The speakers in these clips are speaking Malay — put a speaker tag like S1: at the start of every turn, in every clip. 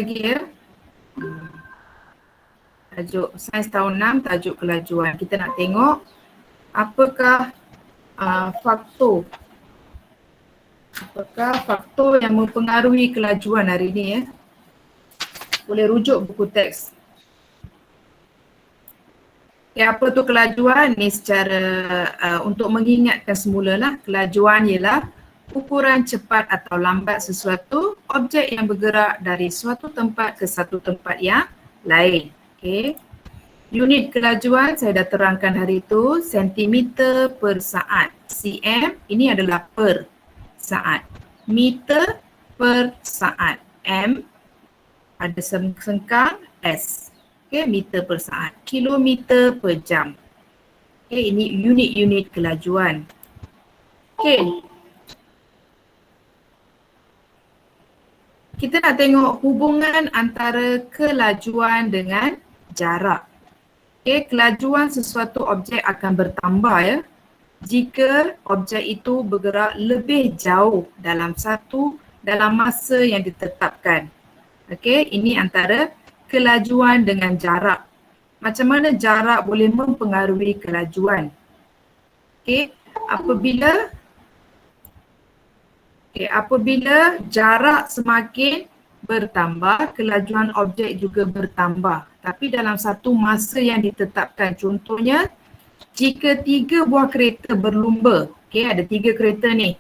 S1: lagi ya. Tajuk sains tahun 6, tajuk kelajuan. Kita nak tengok apakah faktor yang mempengaruhi kelajuan hari ni ya. Boleh rujuk buku teks. Apa tu kelajuan ni secara untuk mengingatkan semula lah. Kelajuan ialah ukuran cepat atau lambat sesuatu objek yang bergerak dari suatu tempat ke satu tempat yang lain. Okay. Unit kelajuan saya dah terangkan hari itu, sentimeter per saat. cm ini adalah per saat. Meter per saat. M ada sengkang S. Okay, meter per saat. Kilometer per jam. Okay, ini unit-unit kelajuan. Okay. Kita nak tengok hubungan antara kelajuan dengan jarak. Okay, kelajuan sesuatu objek akan bertambah ya jika objek itu bergerak lebih jauh dalam masa yang ditetapkan. Okay, ini antara kelajuan dengan jarak. Macam mana jarak boleh mempengaruhi kelajuan? Okay, apabila jarak semakin bertambah, kelajuan objek juga bertambah. Tapi dalam satu masa yang ditetapkan. Contohnya, jika 3 buah kereta berlumba, ada 3 kereta ni,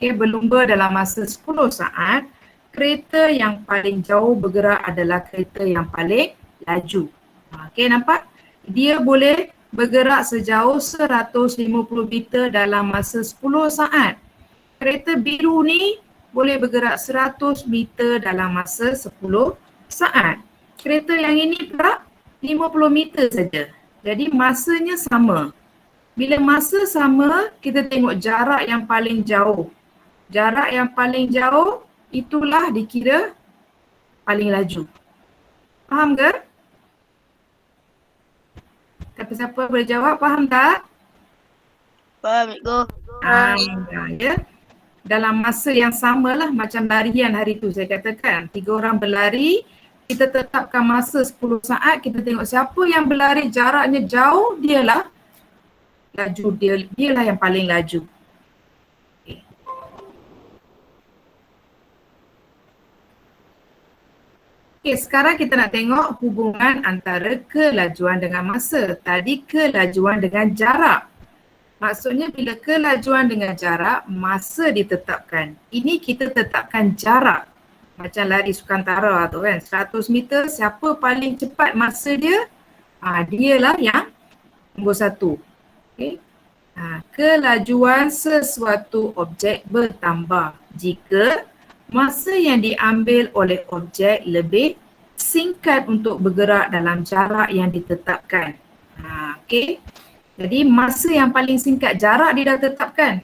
S1: berlumba dalam masa 10 saat, kereta yang paling jauh bergerak adalah kereta yang paling laju. Nampak? Dia boleh bergerak sejauh 150 meter dalam masa 10 saat. Kereta biru ni boleh bergerak 100 meter dalam masa 10 saat. Kereta yang ini pula 50 meter saja. Jadi masanya sama. Bila masa sama, kita tengok jarak yang paling jauh. Jarak yang paling jauh itulah dikira paling laju. Faham ke? Siapa boleh jawab, faham tak?
S2: Faham, Cikgu.
S1: Ya. Dalam masa yang samalah macam larian hari tu saya katakan. 3 orang berlari, kita tetapkan masa 10 saat, kita tengok siapa yang berlari jaraknya jauh, dialah laju, dialah yang paling laju. Okay, sekarang kita nak tengok hubungan antara kelajuan dengan masa. Tadi kelajuan dengan jarak. Maksudnya bila kelajuan dengan jarak, masa ditetapkan. Ini kita tetapkan jarak. Macam lari Sukantara tu kan, 100 meter, siapa paling cepat masa dia? Dialah yang nombor 1. Okay. Kelajuan sesuatu objek bertambah jika masa yang diambil oleh objek lebih singkat untuk bergerak dalam jarak yang ditetapkan. Okay. Jadi masa yang paling singkat, jarak dia dah tetapkan.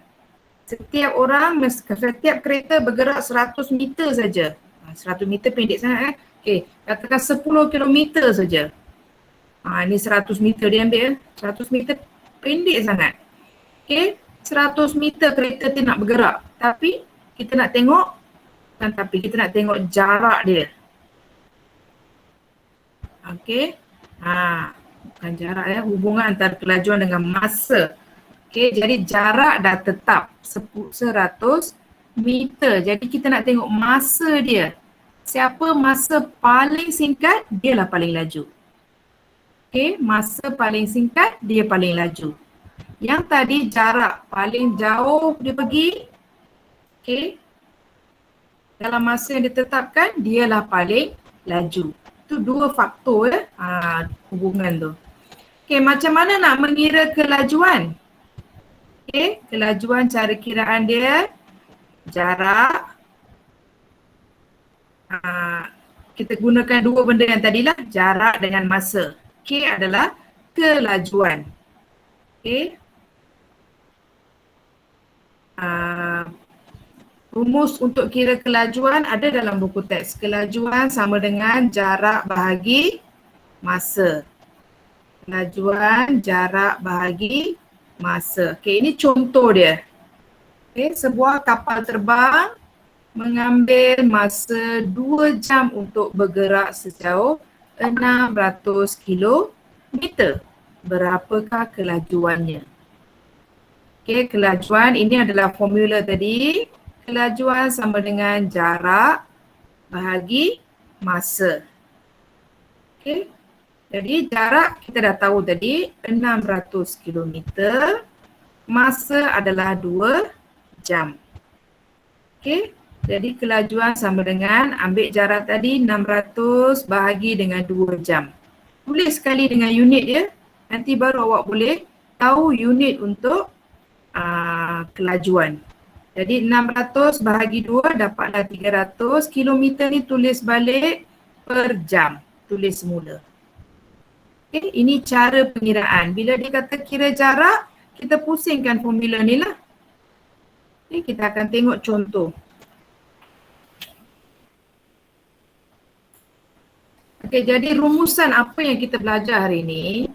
S1: Setiap kereta bergerak 100 meter saja. 100 meter pendek sangat Okay, katakan 10 kilometer saja. Ini 100 meter dia ambil. 100 meter pendek sangat. Okay, 100 meter kereta dia nak bergerak. Tapi kita nak tengok jarak dia. Okay, bukan jarak ya, hubungan antara kelajuan dengan masa. Okay, jadi jarak dah tetap 100 meter. Jadi kita nak tengok masa dia. Siapa masa paling singkat, dialah paling laju. Okay, masa paling singkat, dia paling laju. Yang tadi jarak paling jauh dia pergi, okay, dalam masa yang ditetapkan, dialah paling laju. Itu 2 faktor hubungan tu. Okay, macam mana nak mengira kelajuan? Okay, kelajuan cara kiraan dia, jarak. Kita gunakan 2 benda yang tadilah, jarak dengan masa. K adalah kelajuan. Okay. Rumus untuk kira kelajuan ada dalam buku teks. Kelajuan sama dengan jarak bahagi masa. Kelajuan jarak bahagi masa. Okay, ini contoh dia. Okay, sebuah kapal terbang mengambil masa 2 jam untuk bergerak sejauh 600 kilometer. Berapakah kelajuannya? Okey, kelajuan ini adalah formula tadi. Kelajuan sama dengan jarak bahagi masa. Okey. Jadi jarak kita dah tahu tadi 600 kilometer. Masa adalah 2 jam. Okey. Jadi kelajuan sama dengan ambil jarak tadi 600 bahagi dengan 2 jam. Tulis sekali dengan unit ya. Nanti baru awak boleh tahu unit untuk kelajuan. Jadi 600 bahagi 2 dapatlah 300. Kilometer ni tulis balik per jam. Tulis semula. Okay, ini cara pengiraan. Bila dia kata kira jarak, kita pusingkan formula ni lah. Okay, kita akan tengok contoh. Okay, jadi rumusan apa yang kita belajar hari ni,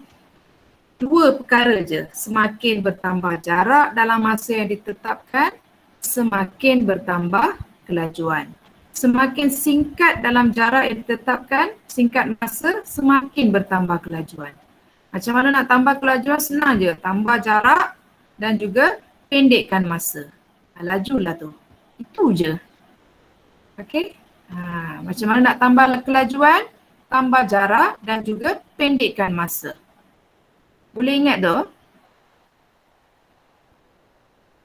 S1: 2 perkara je. Semakin bertambah jarak dalam masa yang ditetapkan, semakin bertambah kelajuan. Semakin singkat dalam jarak yang ditetapkan, singkat masa, semakin bertambah kelajuan. Macam mana nak tambah kelajuan? Senang je. Tambah jarak dan juga pendekkan masa. Lajulah tu. Itu je. Okey. Macam mana nak tambah kelajuan? Tambah jarak dan juga pendekkan masa. Boleh ingat tu?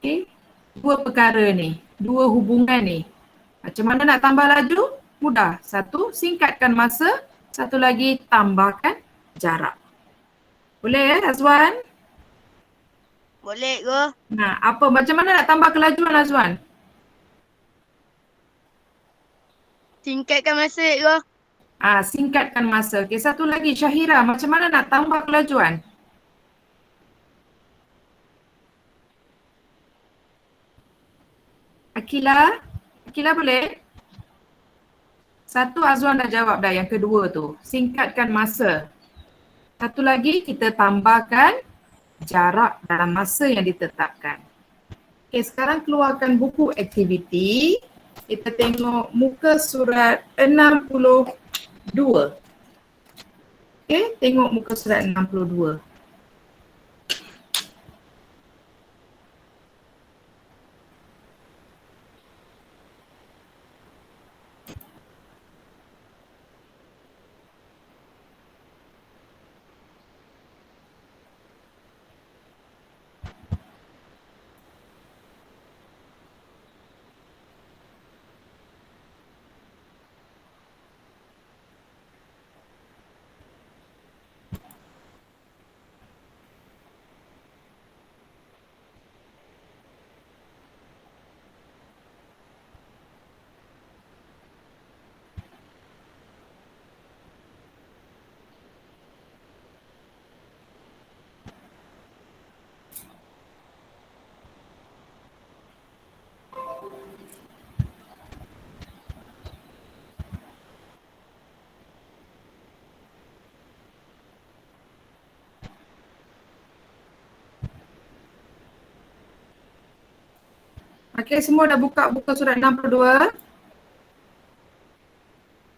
S1: Okey. 2 perkara ni. 2 hubungan ni. Macam mana nak tambah laju? Mudah. 1, singkatkan masa. 1 lagi, tambahkan jarak. Boleh Azwan?
S2: Boleh ke?
S1: Nah, macam mana nak tambah kelajuan Azwan?
S2: Singkatkan masa ke?
S1: Singkatkan masa. Okey, 1 lagi Syahira, macam mana nak tambah kelajuan? Akila boleh? 1 Azwan dah jawab dah, yang kedua tu. Singkatkan masa. 1 lagi kita tambahkan jarak dalam masa yang ditetapkan. Okey, sekarang keluarkan buku aktiviti. Kita tengok muka surat 62. Okey, tengok muka surat 62. Okey, semua dah buka buku surat 62.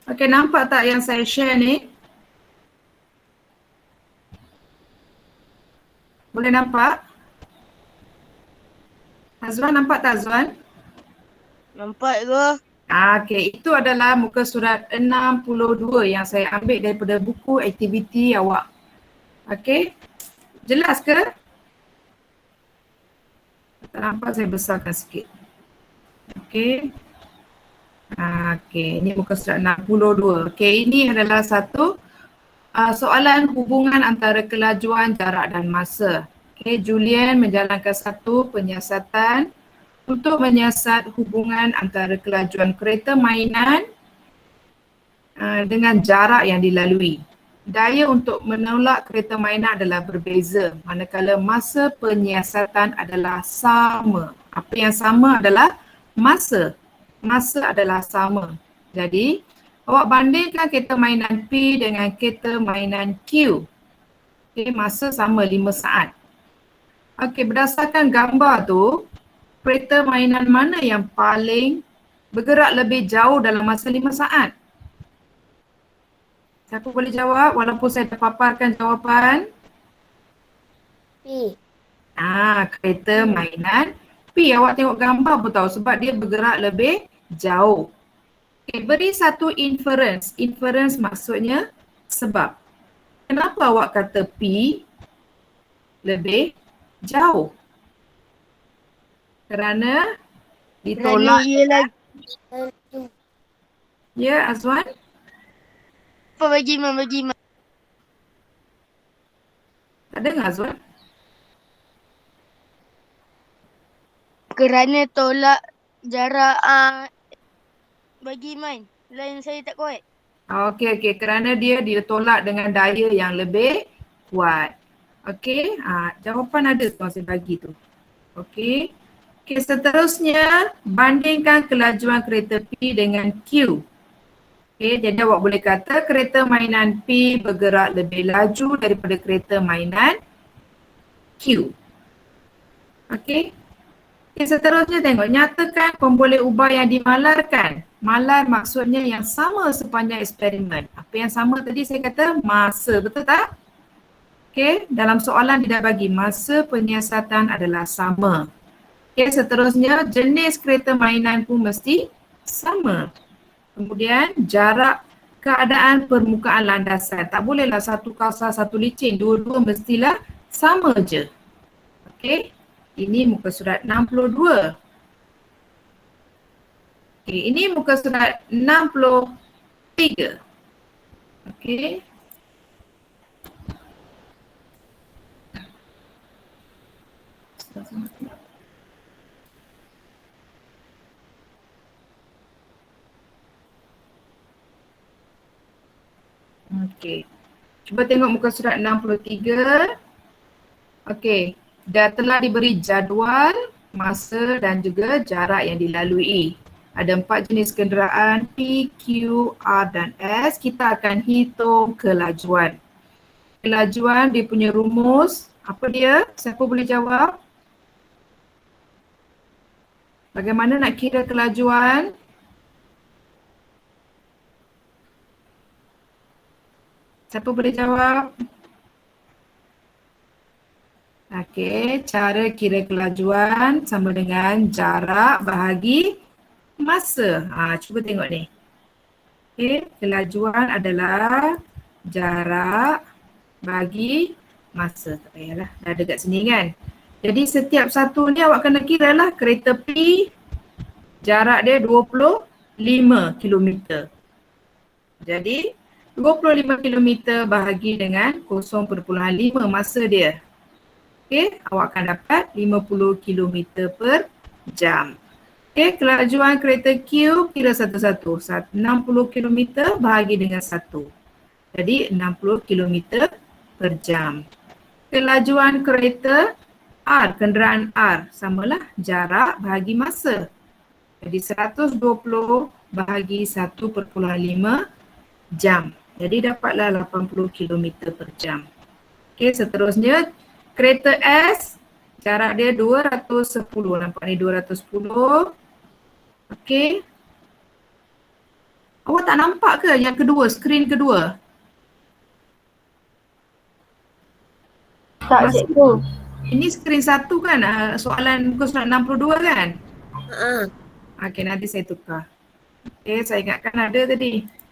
S1: Okey, nampak tak yang saya share ni? Boleh nampak? Azwan, nampak tak Azwan?
S2: Nampak ke?
S1: Okey, itu adalah muka surat 62 yang saya ambil daripada buku aktiviti awak. Okey, jelas ke? Tak nampak, saya besarkan sikit. Okey. Okey, ini muka surat 62. Okey, ini adalah satu soalan hubungan antara kelajuan, jarak dan masa. Okey, Julian menjalankan satu penyiasatan untuk menyiasat hubungan antara kelajuan kereta mainan dengan jarak yang dilalui. Daya untuk menolak kereta mainan adalah berbeza, manakala masa penyiasatan adalah sama. Apa yang sama adalah masa. Masa adalah sama. Jadi, awak bandingkan kereta mainan P dengan kereta mainan Q. Okay, masa sama 5 saat. Okey, berdasarkan gambar tu, kereta mainan mana yang paling bergerak lebih jauh dalam masa 5 saat? Siapa boleh jawab walaupun saya dah paparkan jawapan?
S3: P.
S1: Kereta mainan P. Awak tengok gambar pun tahu sebab dia bergerak lebih jauh. Okay, beri satu inference. Inference maksudnya sebab. Kenapa awak kata P lebih jauh? Kerana
S2: Kerana
S1: ditolak.
S2: ia lagi.
S1: Ya, Azwan?
S2: Apa bagi man?
S1: Tak dengar Azwan?
S2: Kerana tolak jarak bagi man. Lain saya tak kuat.
S1: Okey. Kerana dia tolak dengan daya yang lebih kuat. Okey, jawapan ada tuan saya bagi tu. Okey. Okey, seterusnya bandingkan kelajuan kereta P dengan Q. Okey, jadi awak boleh kata kereta mainan P bergerak lebih laju daripada kereta mainan Q. Okey. Okay, seterusnya tengok, nyatakan pemboleh ubah yang dimalarkan. Malar maksudnya yang sama sepanjang eksperimen. Apa yang sama tadi saya kata masa, betul tak? Okey, dalam soalan tidak bagi masa penyiasatan adalah sama. Okey, seterusnya jenis kereta mainan pun mesti sama. Kemudian jarak keadaan permukaan landasan. Tak bolehlah satu kasar, satu licin. Dua-dua mestilah sama je. Okey. Ini muka surat 62. Okey, ini muka surat 63. Okey. Okey. Cuba tengok muka surat 63. Okey. Dah telah diberi jadual, masa dan juga jarak yang dilalui. Ada 4 jenis kenderaan P, Q, R dan S. Kita akan hitung kelajuan. Kelajuan dia punya rumus. Apa dia? Siapa boleh jawab? Bagaimana nak kira kelajuan? Siapa boleh jawab? Okey, cara kira kelajuan sama dengan jarak bahagi masa. Cuba tengok ni. Okey, kelajuan adalah jarak bagi masa. Tak payahlah, dah ada kat sini kan. Jadi setiap satu ni awak kena kira lah. Kereta P, jarak dia 25 km. Jadi 25 km bahagi dengan 0.5 masa dia. Okey, awak akan dapat 50 km per jam. Okey, kelajuan kereta Q kira satu-satu. 60 km bahagi dengan 1. Jadi 60 km per jam. Kelajuan kereta R, kenderaan R, samalah jarak bahagi masa. Jadi 120 bahagi 1.5 jam. Jadi dapatlah 80 km per jam. Okey, seterusnya kereta S, jarak dia 210. Nampak ni 210. Okey. Awak tak nampak ke yang kedua, skrin kedua?
S3: Tak, cikgu.
S1: Ini skrin satu kan, soalan muka surat 62 kan? Okey, nanti saya tukar. Okey, saya ingatkan ada tadi.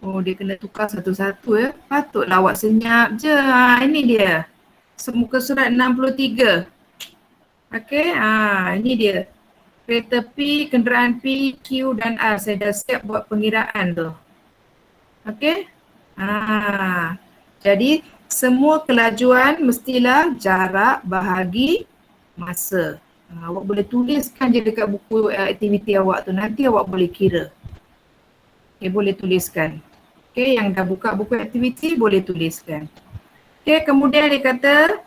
S1: Oh, dia kena tukar satu-satu ya. Patutlah awak senyap je. Ini dia. Muka surat 63. Okey, ini dia. Kereta P, kenderaan P, Q dan R. Saya dah siap buat pengiraan tu. Okey. Jadi semua kelajuan mestilah jarak bahagi masa. Awak boleh tuliskan je dekat buku aktiviti awak tu. Nanti awak boleh kira. Okay, boleh tuliskan. Okay, yang dah buka buku aktiviti boleh tuliskan. Okay, kemudian dia kata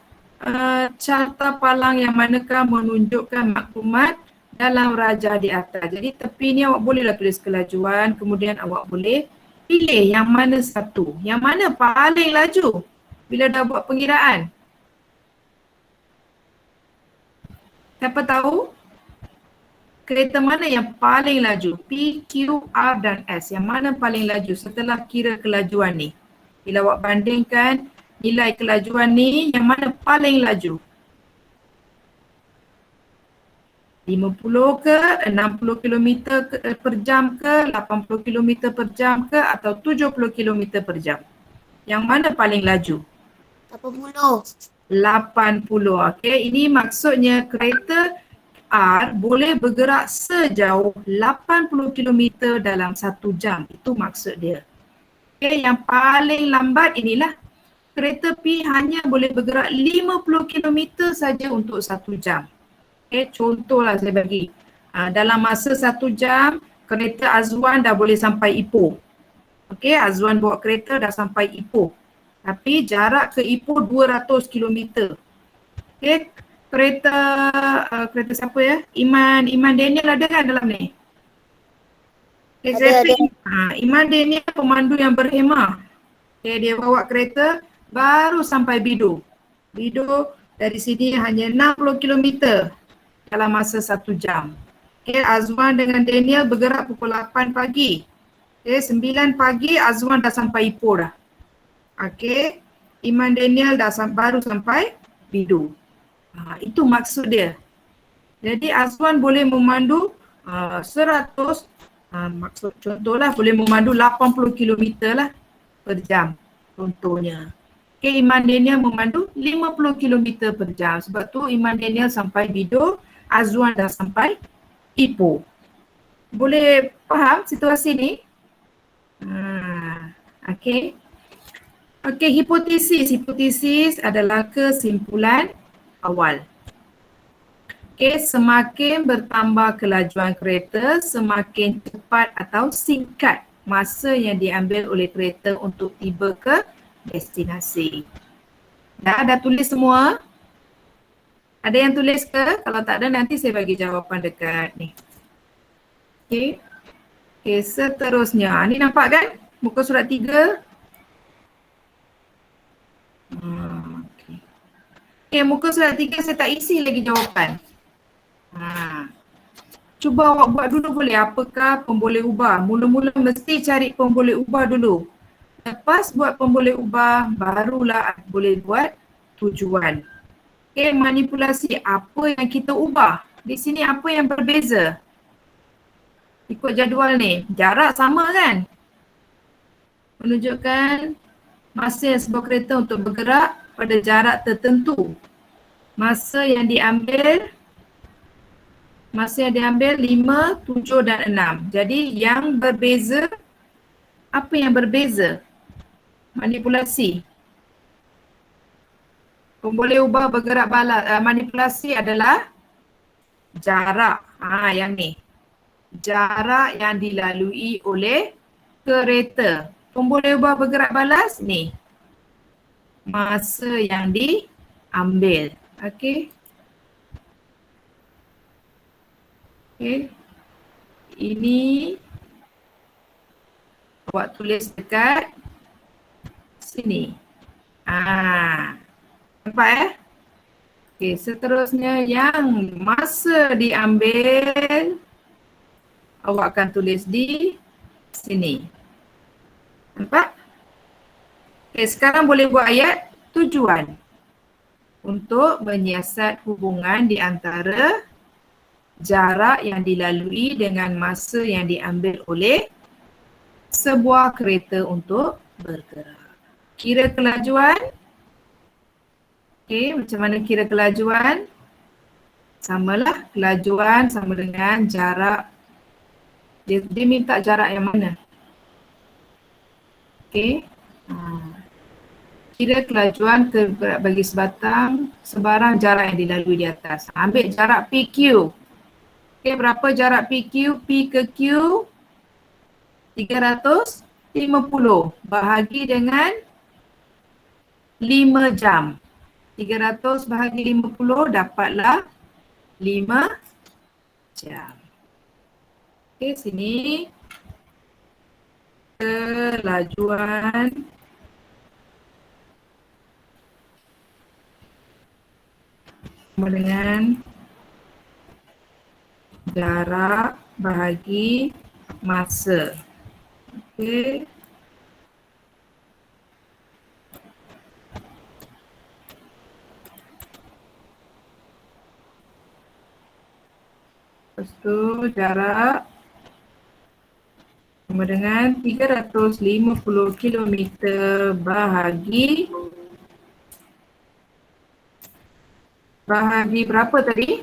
S1: carta palang yang manakah menunjukkan maklumat dalam rajah di atas. Jadi tepi ni awak bolehlah tulis kelajuan, kemudian awak boleh pilih yang mana satu. Yang mana paling laju? bila dah buat pengiraan? Siapa tahu? Kereta mana yang paling laju? P, Q, R dan S. Yang mana paling laju setelah kira kelajuan ni? Bila awak bandingkan nilai kelajuan ni, yang mana paling laju? 50 ke, 60 km per jam ke, 80 km per jam ke atau 70 km per jam? Yang mana paling laju?
S3: 80.
S1: 80. Okey, ini maksudnya kereta R boleh bergerak sejauh 80 km dalam 1 jam. Itu maksud dia. Okey, yang paling lambat inilah kereta P hanya boleh bergerak 50 km saja untuk 1 jam. Okey, contohlah saya bagi. Dalam masa 1 jam, kereta Azwan dah boleh sampai Ipoh. Okey, Azwan bawa kereta dah sampai Ipoh. Tapi jarak ke Ipoh 200 km. Okey, kereta siapa ya? Iman Daniel ada kan dalam ni? Okay,
S3: Ada.
S1: Iman Daniel pemandu yang berhemah. Okay, dia bawa kereta baru sampai Bido. Bido dari sini hanya 60 km dalam masa 1 jam. Okay, Azwan dengan Daniel bergerak pukul 8 pagi. Okay, 9 pagi Azwan dah sampai Ipoh dah. Okay, Iman Daniel dah baru sampai Bido. Itu maksud dia. Jadi Azwan boleh memandu 100, maksud contohlah boleh memandu 80 km lah per jam contohnya. Okay, Iman Daniel memandu 50 km per jam. Sebab tu Iman Daniel sampai Bido, Azwan dah sampai Ipoh. Boleh faham situasi ni? Okay. Okay, hipotesis. Hipotesis adalah kesimpulan awal. Okay, semakin bertambah kelajuan kereta, semakin cepat atau singkat masa yang diambil oleh kereta untuk tiba ke destinasi. Dah tulis semua? Ada yang tulis ke? Kalau tak ada nanti saya bagi jawapan dekat ni. Okay. Okay, seterusnya. Ni nampak kan? Muka surat 3. Okay, muka surat 3 saya tak isi lagi jawapan. Cuba awak buat dulu boleh, apakah pemboleh ubah? Mula-mula mesti cari pemboleh ubah dulu. Lepas buat pemboleh ubah, barulah boleh buat tujuan. Okay, manipulasi apa yang kita ubah? Di sini apa yang berbeza? Ikut jadual ni, jarak sama kan? Menunjukkan masa sebuah kereta untuk bergerak pada jarak tertentu. Masa yang diambil 5, 7 dan 6. Jadi yang berbeza, apa yang berbeza? Manipulasi. Pemboleh ubah bergerak balas. Manipulasi adalah jarak. Yang ni. Jarak yang dilalui oleh kereta. Pemboleh ubah bergerak balas ni. Masa yang diambil. Okey. Okay. Ini awak tulis dekat sini. Nampak Okay, seterusnya yang masa diambil awak akan tulis di sini. Nampak? Okay, sekarang boleh buat ayat tujuan untuk menyiasat hubungan di antara jarak yang dilalui dengan masa yang diambil oleh sebuah kereta untuk bergerak. Kira kelajuan. Okey, macam mana kira kelajuan? Samalah, kelajuan sama dengan jarak. Dia minta jarak yang mana? Okey. Kira kelajuan bagi sebarang jarak yang dilalui di atas. Ambil jarak PQ. Okay, berapa jarak PQ? P ke Q 350 bahagi dengan 5 jam. 300 bahagi 50 dapatlah 5 jam. Okay, sini kelajuan sama dengan jarak bahagi masa. Okey. Lepas tu jarak sama dengan 350 kilometer bahagi berapa tadi?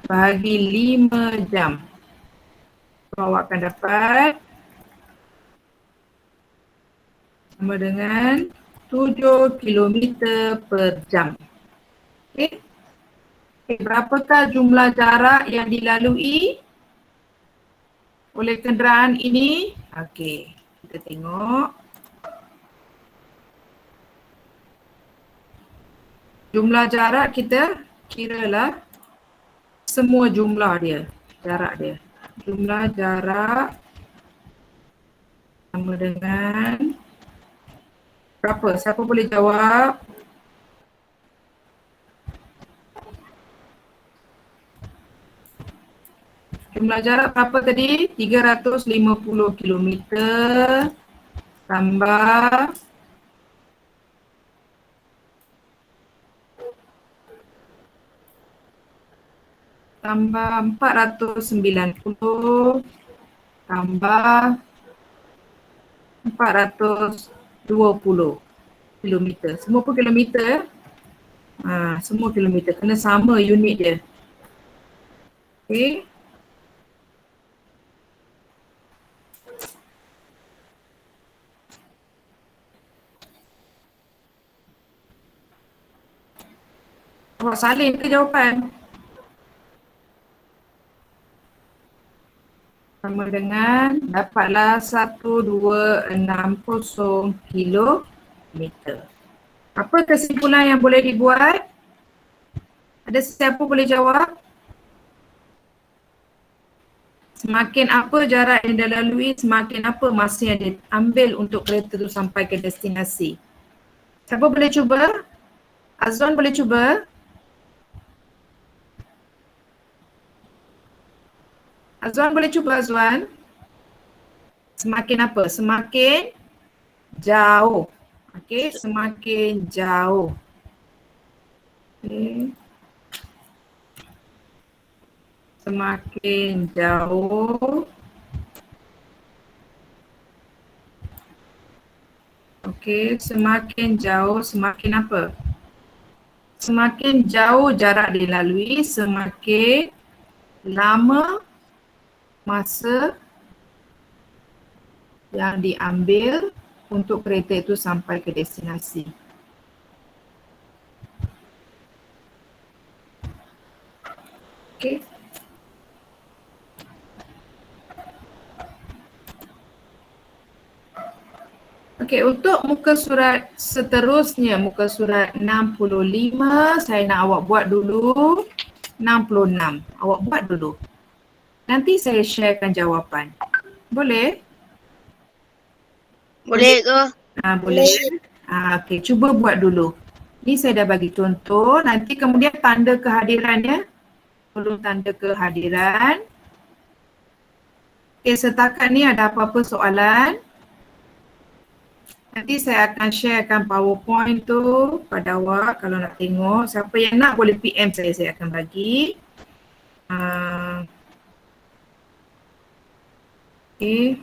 S1: Bahagi 5 jam. So, awak akan dapat sama dengan 7 kilometer per jam. Okey. Okay, berapakah jumlah jarak yang dilalui oleh kenderaan ini? Okey, kita tengok. Jumlah jarak kita kiralah semua jumlah dia, jarak dia. Jumlah jarak sama dengan berapa? Siapa boleh jawab? Jumlah jarak berapa tadi? 350 kilometer tambah tambah 490 tambah 420 kilometer. Semua pun kilometer. Semua kilometer. Kena sama unit dia. Okey. Awak salin ke jawapan? Sama dengan dapatlah 1260 kilometer. Apa kesimpulan yang boleh dibuat? Ada siapa boleh jawab? Semakin apa jarak yang dia lalui, semakin apa masa yang dia ambil untuk kereta tu sampai ke destinasi. Siapa boleh cuba? Azwan boleh cuba? Azwan boleh cuba, Azwan? Semakin apa? Semakin jauh. Okey, semakin jauh. Okey. Semakin jauh. Okey, semakin jauh, semakin apa? Semakin jauh jarak dilalui, semakin lama masa yang diambil untuk kereta itu sampai ke destinasi. Okey. Okey, untuk muka surat seterusnya, muka surat 65, saya nak awak buat dulu 66. Awak buat dulu. Nanti saya sharekan jawapan. Boleh?
S2: Boleh tu.
S1: Boleh. Okey, cuba buat dulu. Ni saya dah bagi contoh, nanti kemudian tanda kehadirannya. Tolong tanda kehadiran. Okey, setakat ni ada apa-apa soalan? Nanti saya akan sharekan PowerPoint tu pada awak kalau nak tengok. Siapa yang nak boleh PM saya akan bagi. Okey.